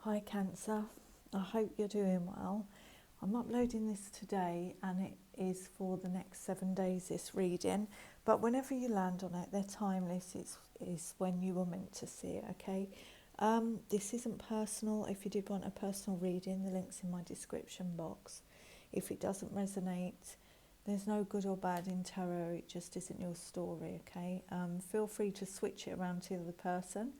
Hi Cancer, I hope you're doing well. I'm uploading this today and it is for the next 7 days, this reading, but whenever you land on it, they're timeless. It's when you were meant to see it, okay? This isn't personal. If you did want a personal reading, the link's in my description box. If it doesn't resonate, there's no good or bad in tarot, it just isn't your story, okay? Feel free to switch it around to the other person.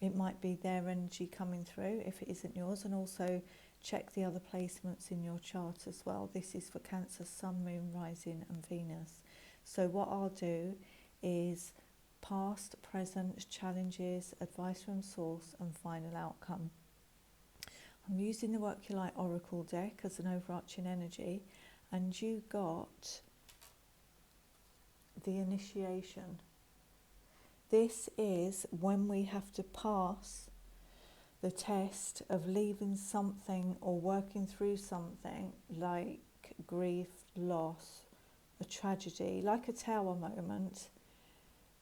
It might be their energy coming through if it isn't yours, and also check the other placements in your chart as well. This is for Cancer, Sun, Moon, Rising and Venus. So what I'll do is past, present, challenges, advice from source and final outcome. I'm using the Work Your Light Oracle deck as an overarching energy, and you got the initiation. This is when we have to pass the test of leaving something or working through something like grief, loss, a tragedy, like a tower moment.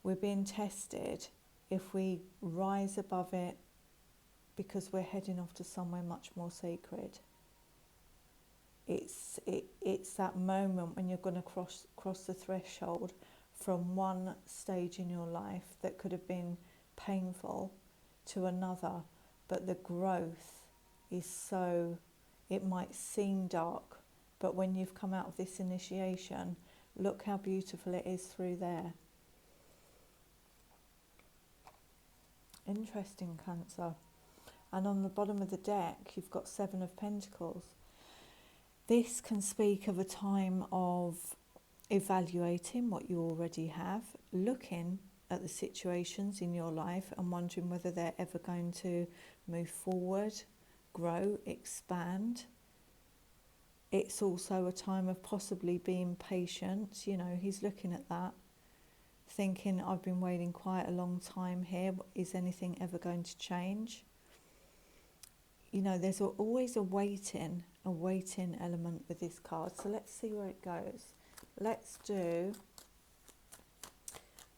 We're being tested if we rise above it because we're heading off to somewhere much more sacred. It's that moment when you're going to cross the threshold from one stage in your life that could have been painful to another, but the growth is so, it might seem dark, but when you've come out of this initiation, look how beautiful it is through there. Interesting, Cancer. And on the bottom of the deck, you've got 7 of Pentacles. This can speak of a time of evaluating what you already have, looking at the situations in your life and wondering whether they're ever going to move forward, grow, expand. It's also a time of possibly being patient. You know, he's looking at that, thinking, I've been waiting quite a long time here. Is anything ever going to change? You know, there's always a waiting element with this card. So let's see where it goes. Let's do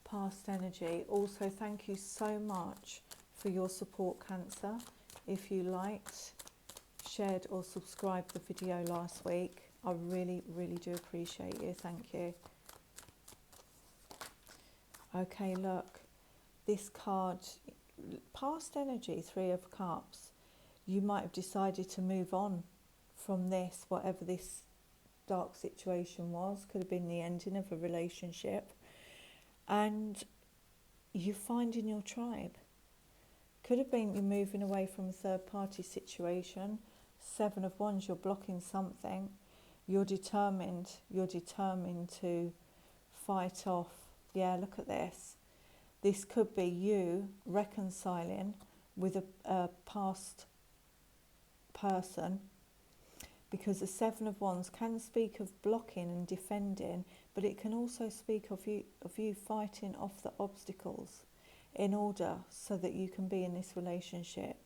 past energy. Also, thank you so much for your support, Cancer. If you liked, shared or subscribed the video last week, I really, really do appreciate you. Thank you. Okay, look, this card, past energy, 3 of Cups. You might have decided to move on from this, whatever this dark situation was. Could have been the ending of a relationship, and you find in your tribe. Could have been you moving away from a third party situation. 7 of Wands, you're blocking something. You're determined to fight off. Yeah, look at this. This could be you reconciling with a past person, because the 7 of Wands can speak of blocking and defending, but it can also speak of you fighting off the obstacles in order so that you can be in this relationship.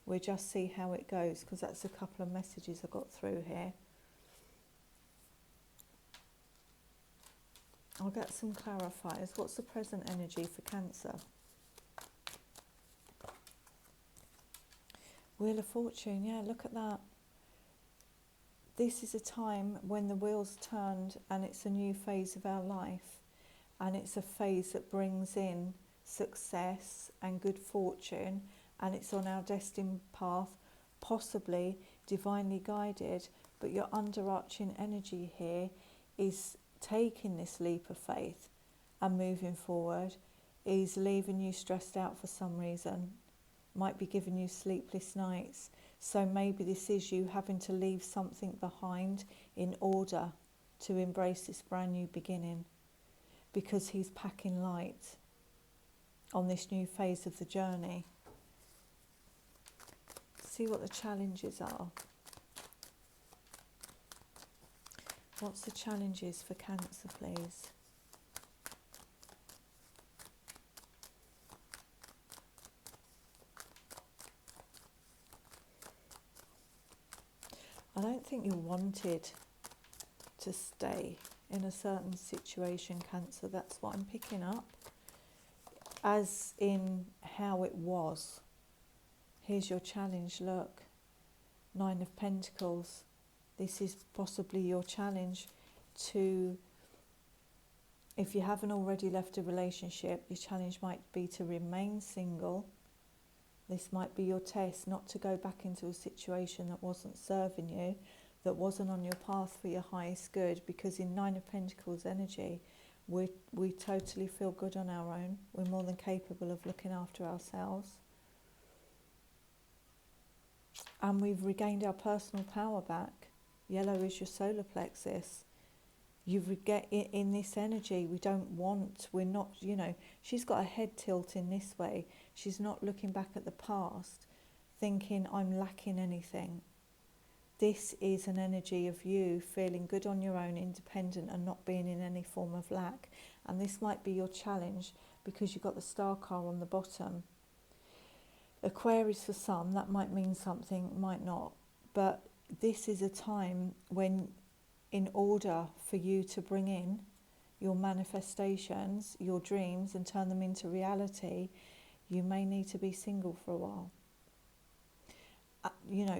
We'll just see how it goes, because that's a couple of messages I got through here. I'll get some clarifiers. What's the present energy for Cancer? Wheel of Fortune, yeah, look at that. This is a time when the wheels turned and it's a new phase of our life, and it's a phase that brings in success and good fortune, and it's on our destined path, possibly divinely guided, but your underarching energy here is taking this leap of faith and moving forward, is leaving you stressed out for some reason, might be giving you sleepless nights. So maybe this is you having to leave something behind in order to embrace this brand new beginning, because he's packing light on this new phase of the journey. See what the challenges are. What's the challenges for Cancer, please? I don't think you wanted to stay in a certain situation, Cancer. That's what I'm picking up. As in how it was. Here's your challenge, look. 9 of Pentacles. This is possibly your challenge to, if you haven't already left a relationship, your challenge might be to remain single. This might be your test, not to go back into a situation that wasn't serving you, that wasn't on your path for your highest good, because in 9 of Pentacles energy, we totally feel good on our own. We're more than capable of looking after ourselves. And we've regained our personal power back. Yellow is your solar plexus. You get in this energy, we're not, she's got her head tilting this way. She's not looking back at the past, thinking I'm lacking anything. This is an energy of you feeling good on your own, independent, and not being in any form of lack. And this might be your challenge because you've got the star card on the bottom. Aquarius for some, that might mean something, might not. But this is a time when, in order for you to bring in your manifestations, your dreams, and turn them into reality, you may need to be single for a while.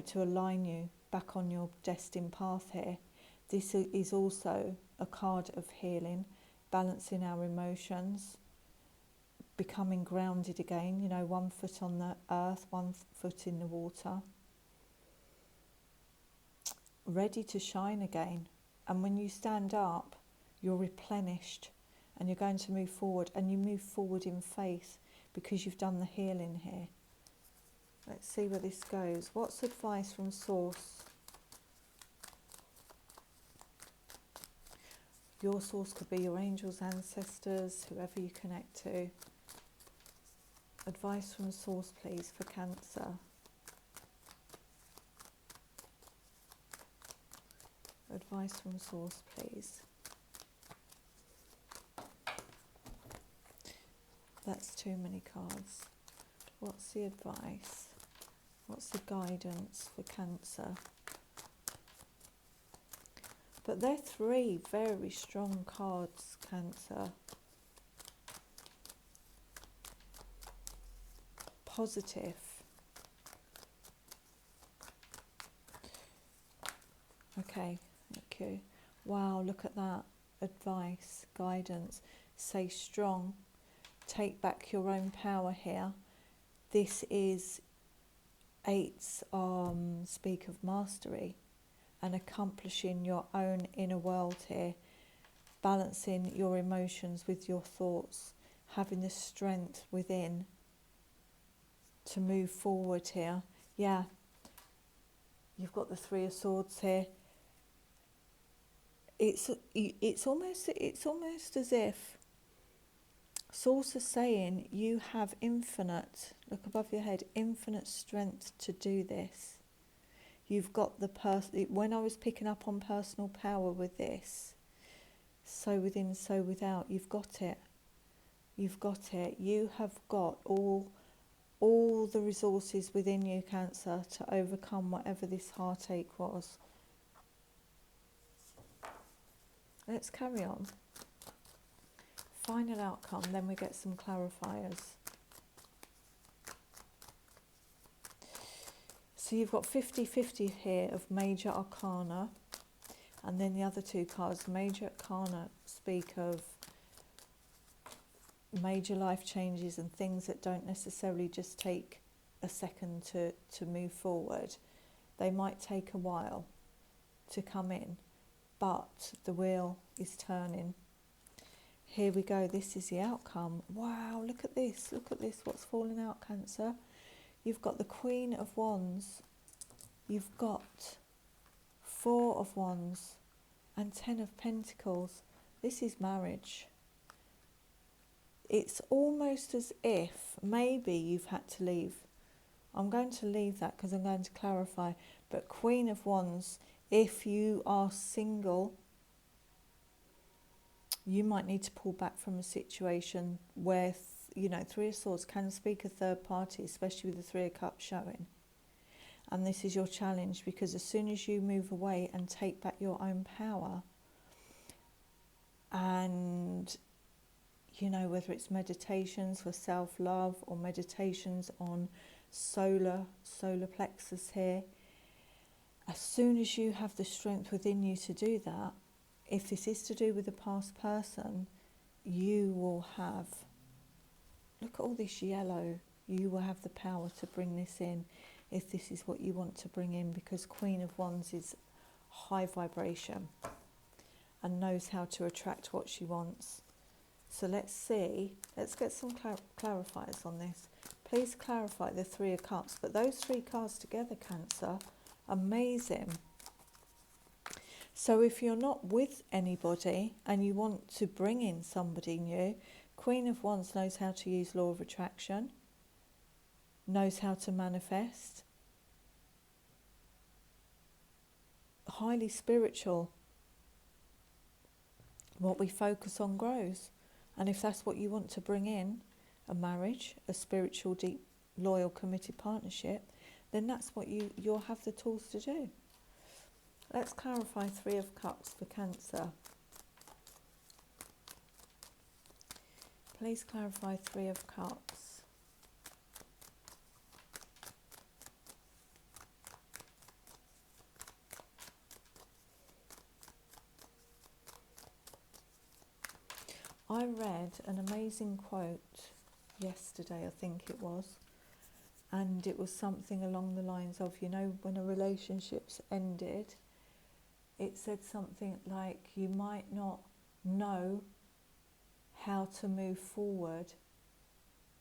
To align you back on your destined path here. This is also a card of healing, balancing our emotions, becoming grounded again, 1 foot on the earth, 1 foot in the water. Ready to shine again. And when you stand up, you're replenished and you're going to move forward, and you move forward in faith because you've done the healing here. Let's see where this goes. What's advice from Source? Your source could be your angels, ancestors, whoever you connect to. Advice from Source, please, for Cancer. Advice from Source, please. That's too many cards. What's the advice? What's the guidance for Cancer? But they're 3 very strong cards, Cancer. Positive. Okay, thank you. Wow, look at that. Advice, guidance. Stay strong. Take back your own power here. This is 8s speak of mastery and accomplishing your own inner world here. Balancing your emotions with your thoughts. Having the strength within to move forward here. Yeah, you've got the 3 of Swords here. It's almost as if Source is saying you have infinite, look above your head, infinite strength to do this. You've got the when I was picking up on personal power with this, so within, so without, you've got it. You've got it. You have got all the resources within you, Cancer, to overcome whatever this heartache was. Let's carry on. Final outcome, then we get some clarifiers. So you've got 50-50 here of major arcana, and then the other 2 cards, major arcana, speak of major life changes and things that don't necessarily just take a second to move forward. They might take a while to come in, but the wheel is turning. Here we go, this is the outcome. Wow, look at this, what's falling out, Cancer. You've got the Queen of Wands, you've got 4 of Wands, and 10 of Pentacles. This is marriage. It's almost as if maybe you've had to leave. I'm going to leave that because I'm going to clarify. But Queen of Wands, if you are single, you might need to pull back from a situation where, 3 of Swords can speak a third party, especially with the 3 of Cups showing. And this is your challenge, because as soon as you move away and take back your own power, and whether it's meditations for self-love or meditations on solar plexus here. As soon as you have the strength within you to do that, if this is to do with a past person, you will have, look at all this yellow, you will have the power to bring this in if this is what you want to bring in, because Queen of Wands is high vibration and knows how to attract what she wants. So let's see, let's get some clarifiers on this. Please clarify the Three of Cups, but those three cards together, Cancer, amazing. So if you're not with anybody and you want to bring in somebody new, Queen of Wands knows how to use law of attraction, knows how to manifest, highly spiritual. What we focus on grows. And if that's what you want to bring in, a marriage, a spiritual, deep, loyal, committed partnership, then that's what you'll have the tools to do. Let's clarify Three of Cups for Cancer. Please clarify Three of Cups. I read an amazing quote yesterday, I think it was, and it was something along the lines of, you know, when a relationship's ended, it said something like, you might not know how to move forward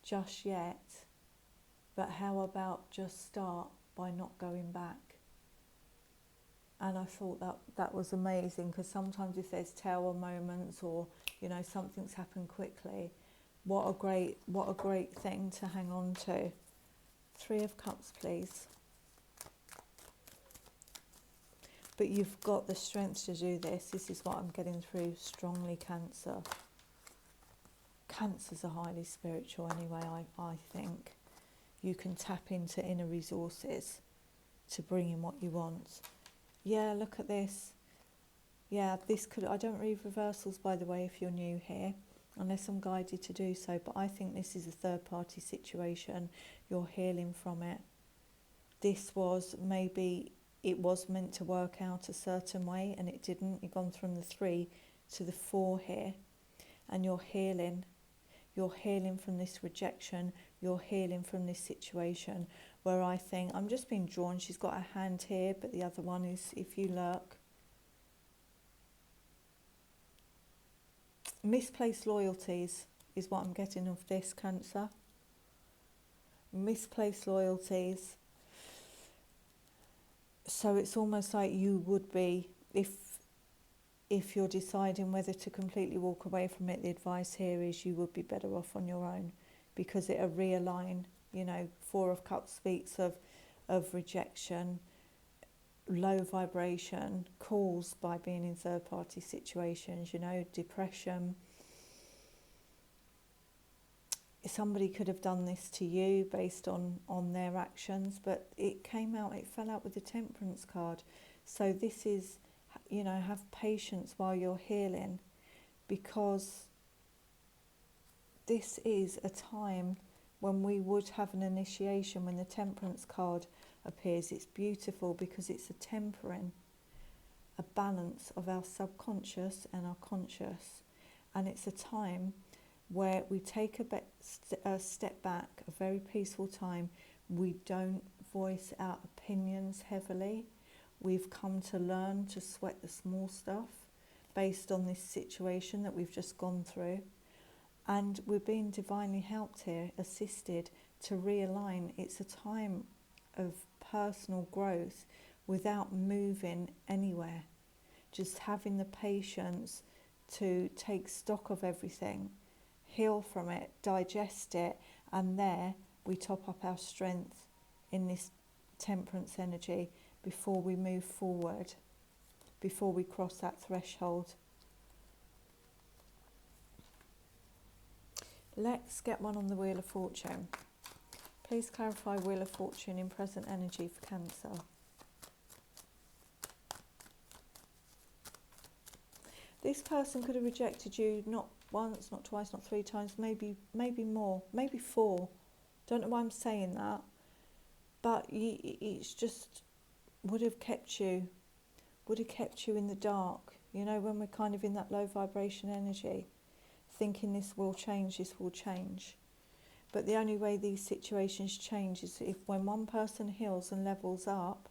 just yet, but how about just start by not going back? And I thought that was amazing, because sometimes if there's tower moments, or you know, something's happened quickly, what a great thing to hang on to. Three of Cups, please. But you've got the strength to do this. This is what I'm getting through strongly, Cancer. Cancers are highly spiritual anyway, I think. You can tap into inner resources to bring in what you want. Yeah, look at this. Yeah, this could, I don't read reversals, by the way, if you're new here, unless I'm guided to do so, but I think this is a third party situation. You're healing from it. This was, maybe it was meant to work out a certain way and it didn't. You've gone from the 3 to the 4 here, and you're healing. You're healing from this rejection. You're healing from this situation where I think, I'm just being drawn, she's got a hand here, but the other one is, if you lurk. Misplaced loyalties is what I'm getting of this, Cancer. Misplaced loyalties. So it's almost like you would be, if you're deciding whether to completely walk away from it, the advice here is you would be better off on your own, because it'll realign. You know, Four of Cups speaks of rejection, low vibration caused by being in third party situations, you know, depression. Somebody could have done this to you based on their actions, but it fell out with the Temperance card. So this is, you know, have patience while you're healing, because this is a time when we would have an initiation. When the Temperance card appears, it's beautiful because it's a tempering, a balance of our subconscious and our conscious, and it's a time where we take a step back, a very peaceful time. We don't voice our opinions heavily. We've come to learn to sweat the small stuff based on this situation that we've just gone through. And we're being divinely helped here, assisted to realign. It's a time of personal growth without moving anywhere. Just having the patience to take stock of everything, heal from it, digest it, and there we top up our strength in this Temperance energy before we move forward, before we cross that threshold. Let's get one on the Wheel of Fortune. Please clarify Wheel of Fortune in present energy for Cancer. This person could have rejected you not once, not twice, not 3 times, maybe more, maybe 4. Don't know why I'm saying that. but it's just would have kept you in the dark. You know, when we're kind of in that low vibration energy, thinking this will change. But the only way these situations change is if when one person heals and levels up,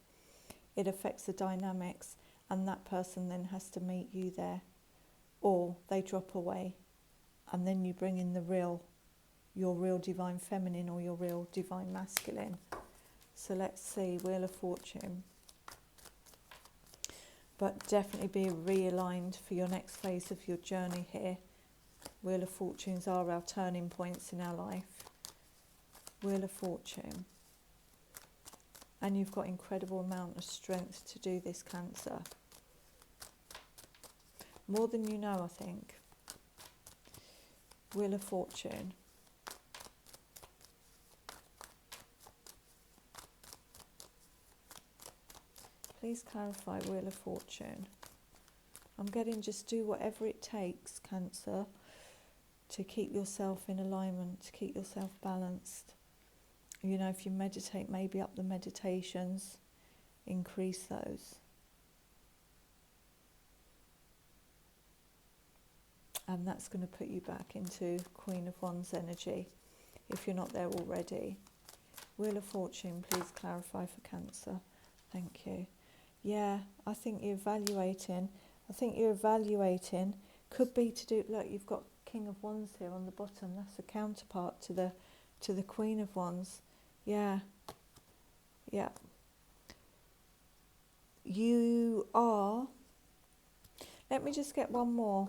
it affects the dynamics, and that person then has to meet you there. Or they drop away, and then you bring in your real divine feminine or your real divine masculine. So let's see, Wheel of Fortune. But definitely be realigned for your next phase of your journey here. Wheel of Fortunes are our turning points in our life. Wheel of Fortune. And you've got incredible amount of strength to do this, Cancer. More than you know, I think. Wheel of Fortune. Please clarify, Wheel of Fortune. I'm getting just do whatever it takes, Cancer, to keep yourself in alignment, to keep yourself balanced. You know, if you meditate, maybe up the meditations, increase those. And that's going to put you back into Queen of Wands energy, if you're not there already. Wheel of Fortune, please clarify for Cancer. Thank you. Yeah, I think you're evaluating. Could be to do, look, you've got King of Wands here on the bottom. That's a counterpart to the Queen of Wands. Yeah. You are, let me just get one more.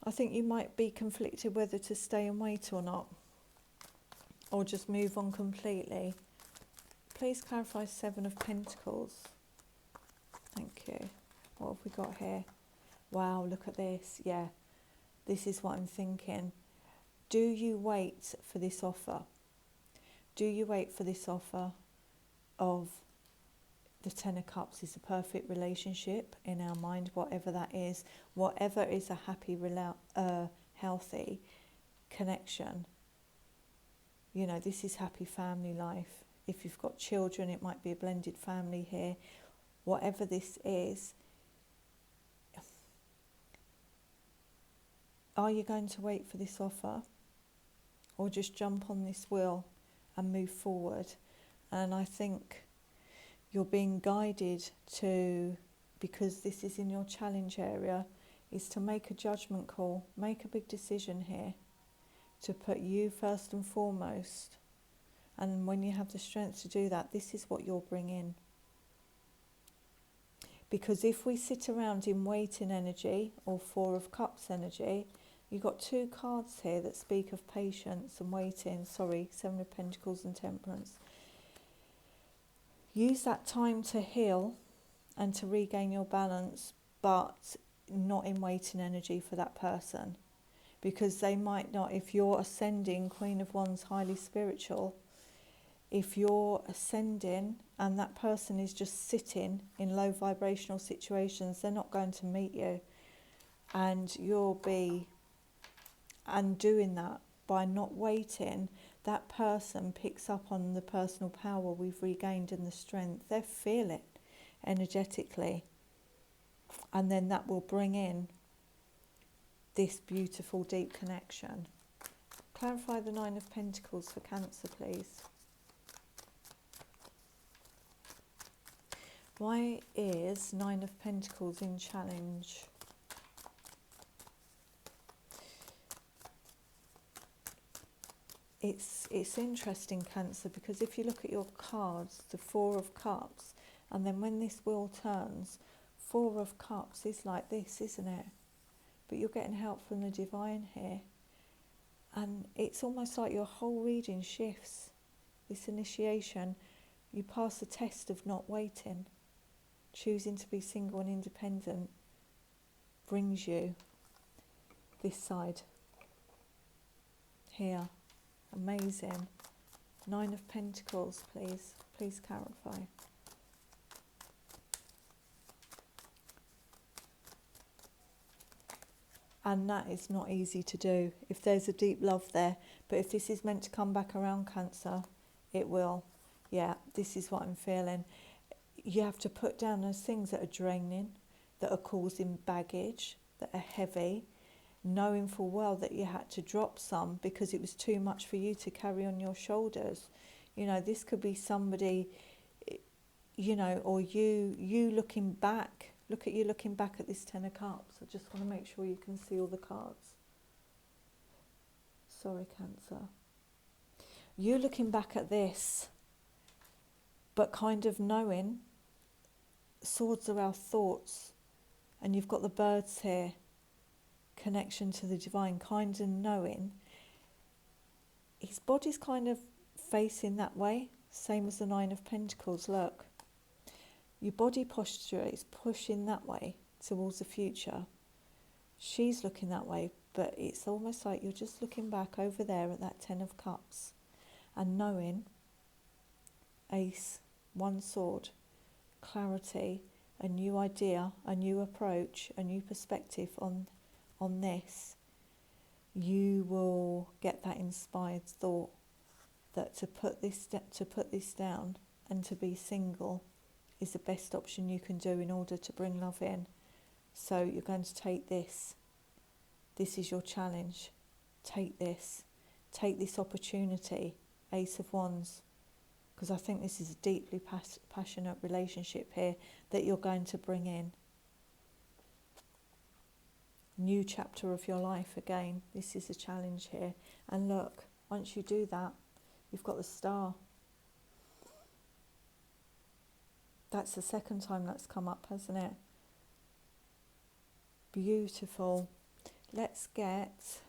I think you might be conflicted whether to stay and wait or not, or just move on completely. Please clarify Seven of Pentacles. Thank you. What have we got here? Wow, look at this. Yeah, this is what I'm thinking. Do you wait for this offer? Do you wait for this offer of the Ten of Cups is a perfect relationship in our mind, whatever that is, whatever is a happy, healthy connection. You know, this is happy family life. If you've got children, it might be a blended family here. Whatever this is, are you going to wait for this offer? Or just jump on this wheel and move forward? And I think you're being guided to, because this is in your challenge area, is to make a judgment call, make a big decision here, to put you first and foremost. And when you have the strength to do that, this is what you'll bring in. Because if we sit around in waiting energy or Four of Cups energy, you've got two cards here that speak of patience and waiting. Sorry, Seven of Pentacles and Temperance. Use that time to heal and to regain your balance, but not in waiting energy for that person. Because they might not, if you're ascending, Queen of Wands, highly spiritual, if you're ascending and that person is just sitting in low vibrational situations, they're not going to meet you. And you'll be undoing that by not waiting. That person picks up on the personal power we've regained and the strength. They feel it energetically. And then that will bring in this beautiful, deep connection. Clarify the Nine of Pentacles for Cancer, please. Why is Nine of Pentacles in challenge? It's interesting, Cancer, because if you look at your cards, the Four of Cups, and then when this wheel turns, Four of Cups is like this, isn't it? But you're getting help from the divine here. And it's almost like your whole reading shifts. This initiation, you pass the test of not waiting. Choosing to be single and independent brings you this side here. Amazing. Nine of Pentacles, please. Please clarify. And that is not easy to do if there's a deep love there. But if this is meant to come back around, Cancer, It will. Yeah, this is what I'm feeling. You have to put down those things that are draining, that are causing baggage, that are heavy, knowing full well that you had to drop some because it was too much for you to carry on your shoulders. You know, this could be somebody, you know, or you looking back. Look at you looking back at this Ten of Cups. I just want to make sure you can see all the cards. Sorry, Cancer. You looking back at this, but kind of knowing, swords are our thoughts, and you've got the birds here, connection to the divine, kind of knowing. His body's kind of facing that way, same as the Nine of Pentacles, look. Your body posture is pushing that way towards the future. She's looking that way, but it's almost like you're just looking back over there at that Ten of Cups and knowing, Ace, one sword, clarity, a new idea, a new approach, a new perspective on this. You will get that inspired thought that to put this down and to be single is the best option you can do in order to bring love in. So you're going to take this. This is your challenge. Take this. Take this opportunity. Ace of Wands. Because I think this is a deeply passionate relationship here that you're going to bring in. New chapter of your life again. This is a challenge here. And look, once you do that, you've got the Star. That's the second time that's come up, hasn't it? Beautiful. Let's get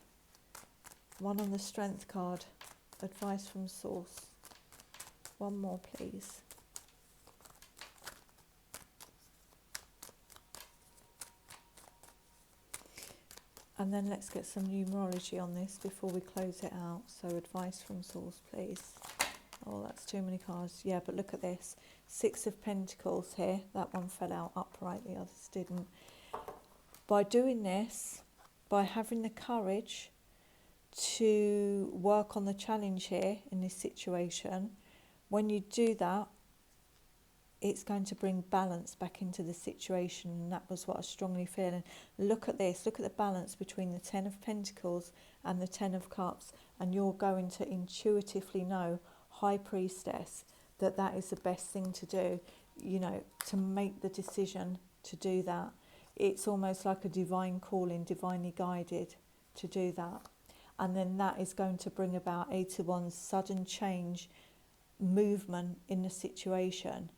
one on the Strength card. Advice from Source. One more, please. And then let's get some numerology on this before we close it out. So advice from Source, please. Oh, that's too many cards. Yeah, but look at this. Six of Pentacles here. That one fell out upright, the others didn't. By doing this, by having the courage to work on the challenge here in this situation, when you do that, it's going to bring balance back into the situation, and that was what I was strongly feeling. Look at this. Look at the balance between the Ten of Pentacles and the Ten of Cups, and you're going to intuitively know, High Priestess, that that is the best thing to do, you know, to make the decision to do that. It's almost like a divine calling, divinely guided to do that. And then that is going to bring about 8 of Wands, sudden change, movement in the situation.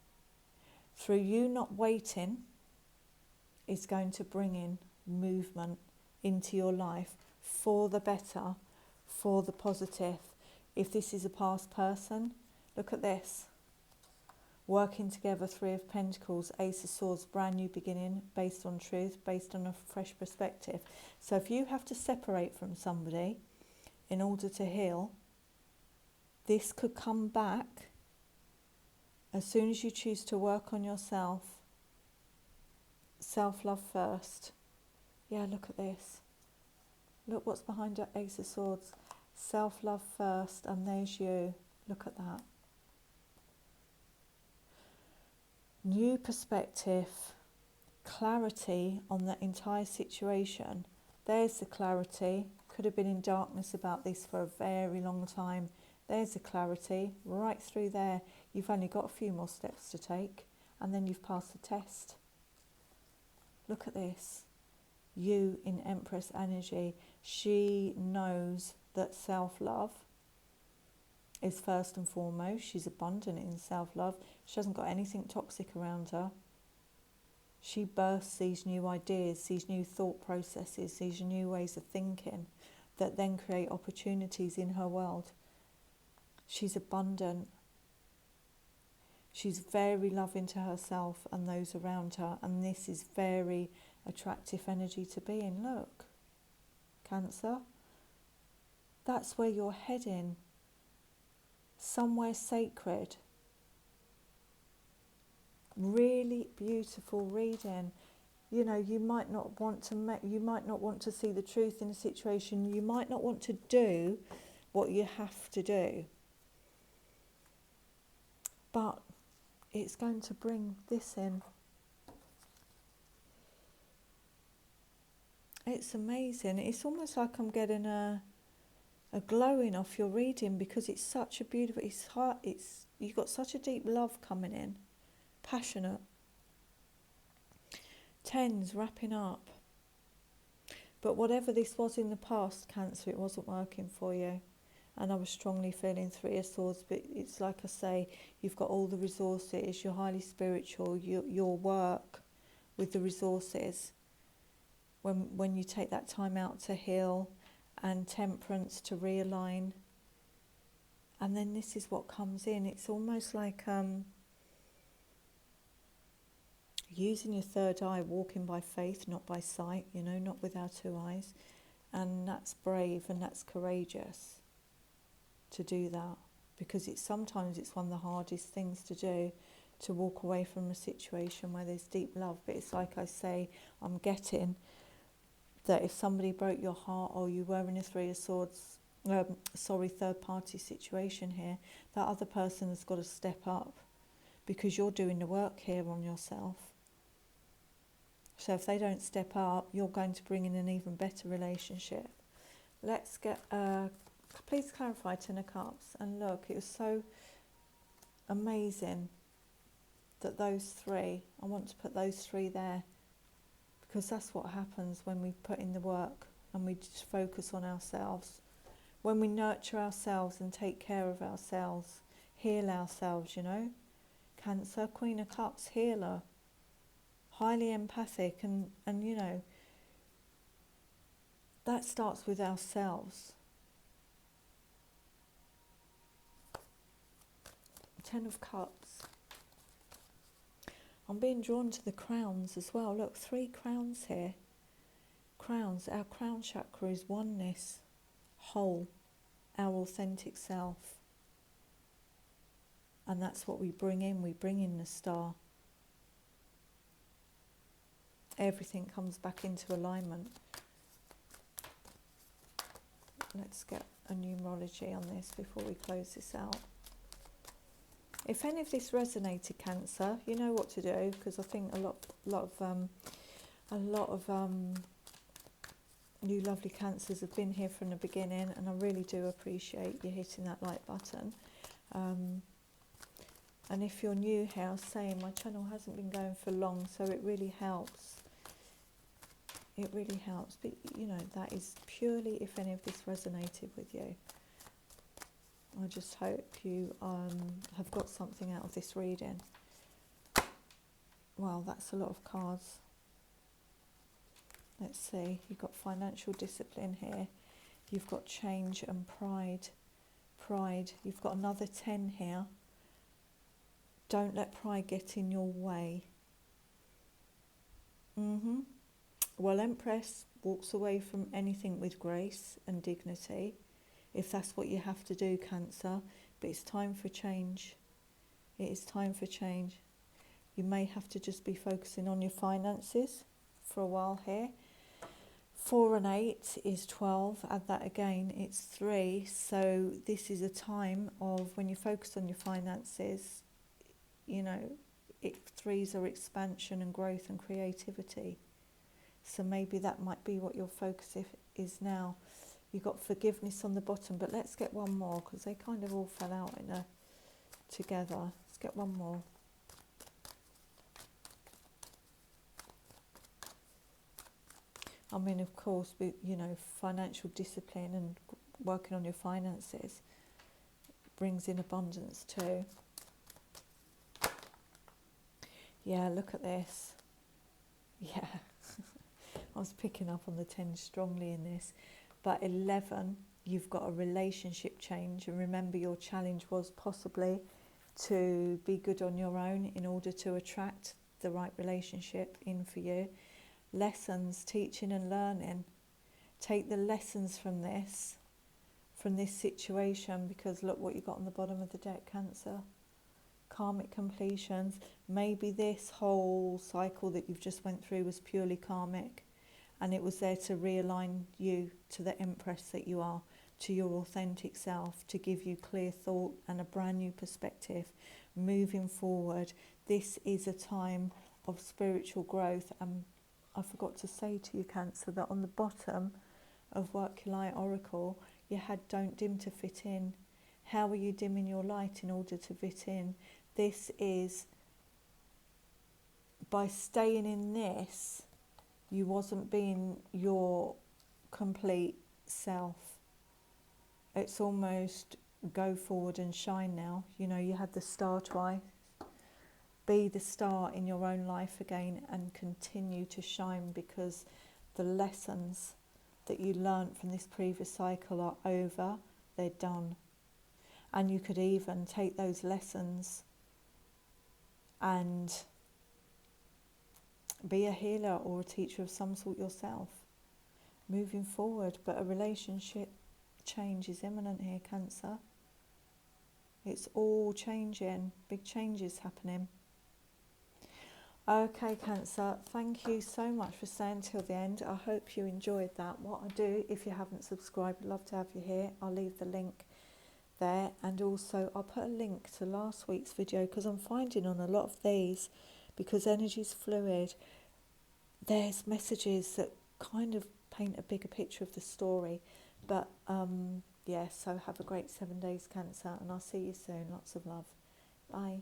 Through you not waiting is going to bring in movement into your life for the better, for the positive. If this is a past person, look at this. Working together, 3 of Pentacles, Ace of Swords, brand new beginning, based on truth, based on a fresh perspective. So if you have to separate from somebody in order to heal, this could come back as soon as you choose to work on yourself. Self-love first. Yeah, look at this. Look what's behind the Ace of Swords. Self-love first, and there's you. Look at that. New perspective, clarity on the entire situation. There's the clarity. Could have been in darkness about this for a very long time. There's the clarity right through there. You've only got a few more steps to take, and then you've passed the test. Look at this. You in Empress energy. She knows that self-love is first and foremost. She's abundant in self-love. She hasn't got anything toxic around her. She bursts these new ideas, these new thought processes, these new ways of thinking that then create opportunities in her world. She's abundant. She's very loving to herself and those around her, and this is very attractive energy to be in. Look, Cancer, that's where you're heading. Somewhere sacred. Really beautiful reading. You know, you might not want to see the truth in a situation. You might not want to do what you have to do. it's going to bring this in. It's amazing. It's almost like I'm getting a glowing off your reading, because it's such a beautiful, you've got such a deep love coming in, passionate. Tens, wrapping up. But whatever this was in the past, Cancer, it wasn't working for you. And I was strongly feeling Three of Swords, but it's like I say, you've got all the resources, you're highly spiritual, your work with the resources. When you take that time out to heal, and Temperance to realign. And then this is what comes in. It's almost like using your third eye, walking by faith, not by sight, not with our two eyes. And that's brave and that's courageous to do that, because sometimes it's one of the hardest things to do, to walk away from a situation where there's deep love. But it's like I say, I'm getting that if somebody broke your heart, or you were in a Three of Swords, third party situation here, that other person has got to step up, because you're doing the work here on yourself. So if they don't step up, you're going to bring in an even better relationship. Let's get, please clarify, Ten of Cups. And look, it was so amazing that those three, I want to put those three there, because that's what happens when we put in the work and we just focus on ourselves. When we nurture ourselves and take care of ourselves, heal ourselves, Cancer, Queen of Cups, healer, highly empathic, and that starts with ourselves. Ten of Cups. I'm being drawn to the crowns as well. Look, 3 crowns here. Crowns. Our crown chakra is oneness, whole, our authentic self. And that's what we bring in. We bring in the star. Everything comes back into alignment. Let's get a numerology on this before we close this out. If any of this resonated, Cancer, you know what to do, because I think a lot of you lovely Cancers have been here from the beginning, and I really do appreciate you hitting that like button. And if you're new here, I was saying my channel hasn't been going for long, so it really helps. It really helps. But that is purely if any of this resonated with you. I just hope you have got something out of this reading. Wow, that's a lot of cards. Let's see. You've got financial discipline here. You've got change and pride. Pride. You've got another 10 here. Don't let pride get in your way. Well, Empress walks away from anything with grace and dignity, if that's what you have to do, Cancer. But it's time for change. It is time for change. You may have to just be focusing on your finances for a while here. 4 and 8 is 12. Add that again, it's 3. So this is a time of when you focus on your finances, threes are expansion and growth and creativity. So maybe that might be what your focus is now. You've got forgiveness on the bottom, but let's get one more, because they kind of all fell out together. Let's get one more. I mean, of course, financial discipline and working on your finances brings in abundance too. Yeah, look at this. Yeah, I was picking up on the 10 strongly in this. But 11, you've got a relationship change. And remember, your challenge was possibly to be good on your own in order to attract the right relationship in for you. Lessons, teaching and learning. Take the lessons from this situation, because look what you got on the bottom of the deck, Cancer. Karmic completions. Maybe this whole cycle that you've just went through was purely karmic, and it was there to realign you to the Empress that you are. to your authentic self, to give you clear thought and a brand new perspective moving forward. This is a time of spiritual growth. And I forgot to say to you, Cancer, that on the bottom of Work Your Light Oracle, you had don't dim to fit in. How are you dimming your light in order to fit in? This is, by staying in this, you wasn't being your complete self. It's almost go forward and shine now. You know, you had the star twice. Be the star in your own life again and continue to shine, because the lessons that you learnt from this previous cycle are over. They're done. And you could even take those lessons and be a healer or a teacher of some sort yourself moving forward. But a relationship change is imminent here, Cancer. It's all changing. Big changes happening. Okay, Cancer, thank you so much for staying till the end. I hope you enjoyed that. What I do, if you haven't subscribed, I'd love to have you here. I'll leave the link there, and also I'll put a link to last week's video, because I'm finding on a lot of these, because energy's fluid, there's messages that kind of paint a bigger picture of the story. But yeah, so have a great 7 days, Cancer, and I'll see you soon. Lots of love. Bye.